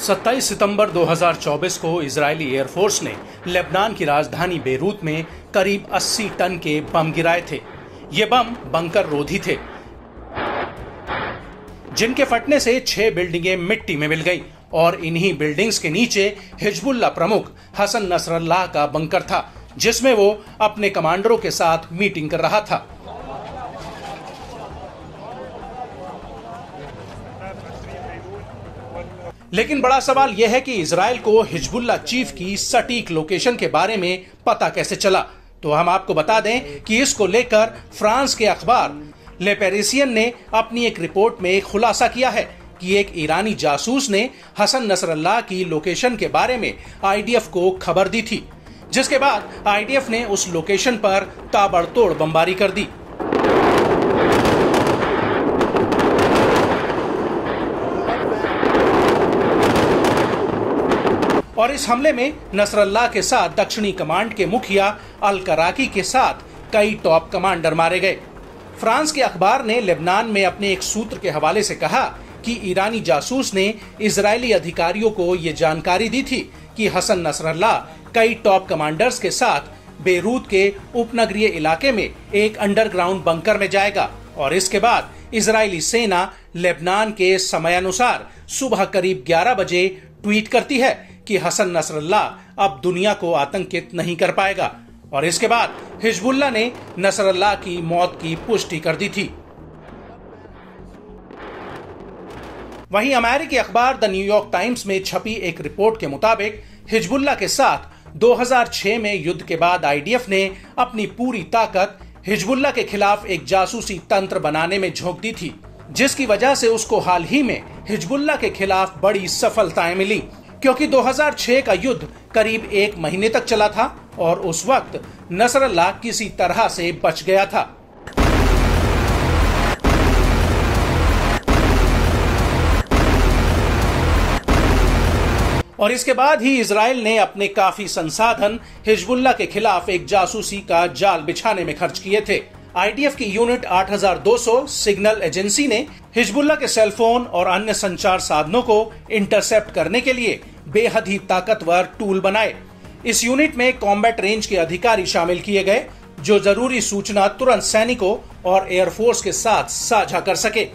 27 सितंबर 2024 को Israeli air force ने Lebanon की राजधानी बेरूत में करीब 80 टन के बम गिराए थे। ये बम बंकर रोधी थे, जिनके फटने से 6 बिल्डिंगें मिट्टी में मिल गईं और इन्हीं बिल्डिंग्स के नीचे हिजबुल्लाह प्रमुख हसन नसरल्लाह का बंकर था, जिसमें वो अपने कमांडरों के साथ मीटिंग कर रहा था। लेकिन बड़ा सवाल यह है कि इजराइल को हिजबुल्लाह चीफ की सटीक लोकेशन के बारे में पता कैसे चला। तो हम आपको बता दें कि इसको लेकर फ्रांस के अखबार ले पेरिसियन ने अपनी एक रिपोर्ट में खुलासा किया है कि एक ईरानी जासूस ने हसन नसरल्लाह की लोकेशन के बारे में आईडीएफ को खबर दी थी, जिसके बाद आईडीएफ ने उस लोकेशन पर ताबड़तोड़ बमबारी कर दी। और इस हमले में नसरल्लाह के साथ दक्षिणी कमांड के मुखिया अल कराकी के साथ कई टॉप कमांडर मारे गए। फ्रांस के अखबार ने लेबनान में अपने एक सूत्र के हवाले से कहा कि ईरानी जासूस ने इजरायली अधिकारियों को ये जानकारी दी थी कि हसन नसरल्लाह कई टॉप कमांडर्स के साथ बेरूत के उपनगरीय इलाके में एक अंडरग्राउंड बंकर में जाएगा और इसके बाद इजरायली सेना लेबनान के समयानुसार सुबह करीब 11 बजे ट्वीट करती है कि हसन नसरल्लाह अब दुनिया को आतंकित नहीं कर पाएगा। और इसके बाद हिजबुल्लाह ने नसरल्लाह की मौत की पुष्टि कर दी थी। वहीं अमेरिकी अखबार द न्यूयॉर्क टाइम्स में छपी एक रिपोर्ट के मुताबिक हिजबुल्लाह के साथ 2006 में युद्ध के बाद आईडीएफ ने अपनी पूरी ताकत हिजबुल्लाह के खिलाफ एक जासूसी तंत्र बनाने में झोंक दी थी, जिसकी वजह से उसको हाल ही में हिजबुल्लाह के खिलाफ बड़ी सफलताएं मिली, क्योंकि 2006 का युद्ध करीब 1 महीने तक चला था और उस वक्त नसरल्लाह किसी तरह से बच गया था। और इसके बाद ही इजराइल ने अपने काफी संसाधन हिजबुल्लाह के खिलाफ एक जासूसी का जाल बिछाने में खर्च किए थे। आईडीएफ की यूनिट 8200 सिग्नल एजेंसी ने हिजबुल्लाह के सेलफोन और अन्य संचार साधनों को इंटरसेप्ट करने के लिए बेहद ही ताकतवर टूल बनाए। इस यूनिट में कॉम्बैट रेंज के अधिकारी शामिल किए गए, जो जरूरी सूचना तुरंत सैनिकों और एयरफोर्स के साथ साझा कर सके।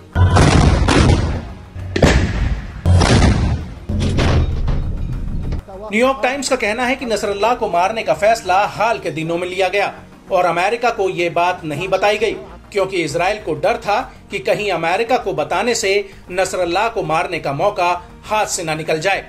न्यूयॉर्क टाइम्स का कहना है कि नसरल्लाह को मारने का फैसला हाल के दिनों में लिया गया और अमेरिका को ये बात नहीं बताई गई, क्योंकि इजराइल को डर था कि कहीं अमेरिका को बताने से नसरल्लाह को मारने का मौका हाथ से न निकल जाए।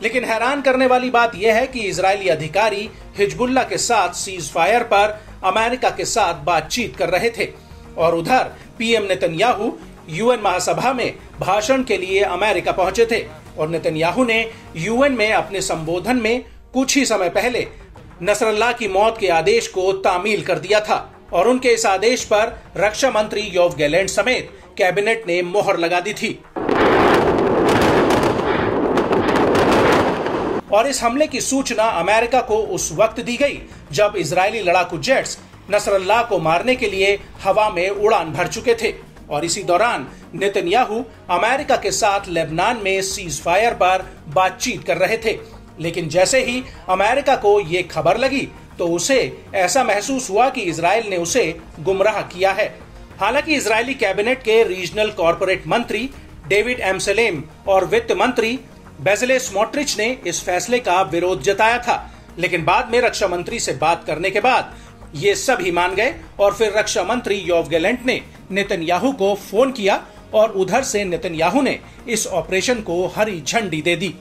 लेकिन हैरान करने वाली बात यह है कि इजरायली अधिकारी हिजबुल्लाह के साथ सीज फायर पर अमेरिका के साथ बातचीत कर रहे थे और उधर पीएम नेतन्याहू यूएन महासभा में भाषण के लिए अमेरिका पहुंचे थे और नेतन्याहू ने यूएन में अपने संबोधन में कुछ ही समय पहले नसरल्लाह की मौत के आदेश को तामील कर दिया था और उनके इस आदेश पर रक्षा मंत्री योव गैलेंट समेत कैबिनेट ने मोहर लगा दी थी। और इस हमले की सूचना अमेरिका को उस वक्त दी गई जब इजरायली लड़ाकू जेट्स नसरल्लाह को मारने के लिए हवा में उड़ान भर चुके थे और इसी दौरान नेतन्याहू अमेरिका के साथ लेबनान में सीज फायर पर बातचीत कर रहे थे। लेकिन जैसे ही अमेरिका को ये खबर लगी तो उसे ऐसा महसूस हुआ कि इजराइल ने उसे गुमराह किया है। हालांकि इजरायली कैबिनेट के रीजनल कॉर्पोरेट मंत्री डेविड एमसेलेम और वित्त मंत्री बेजले स्मोट्रिच ने इस फैसले का विरोध जताया था, लेकिन बाद में रक्षा मंत्री से बात करने के बाद ये सभी मान गए और फिर रक्षा मंत्री योव गैलेंट ने नेतन्याहू को फोन किया और उधर से नेतन्याहू ने इस ऑपरेशन को हरी झंडी दे दी।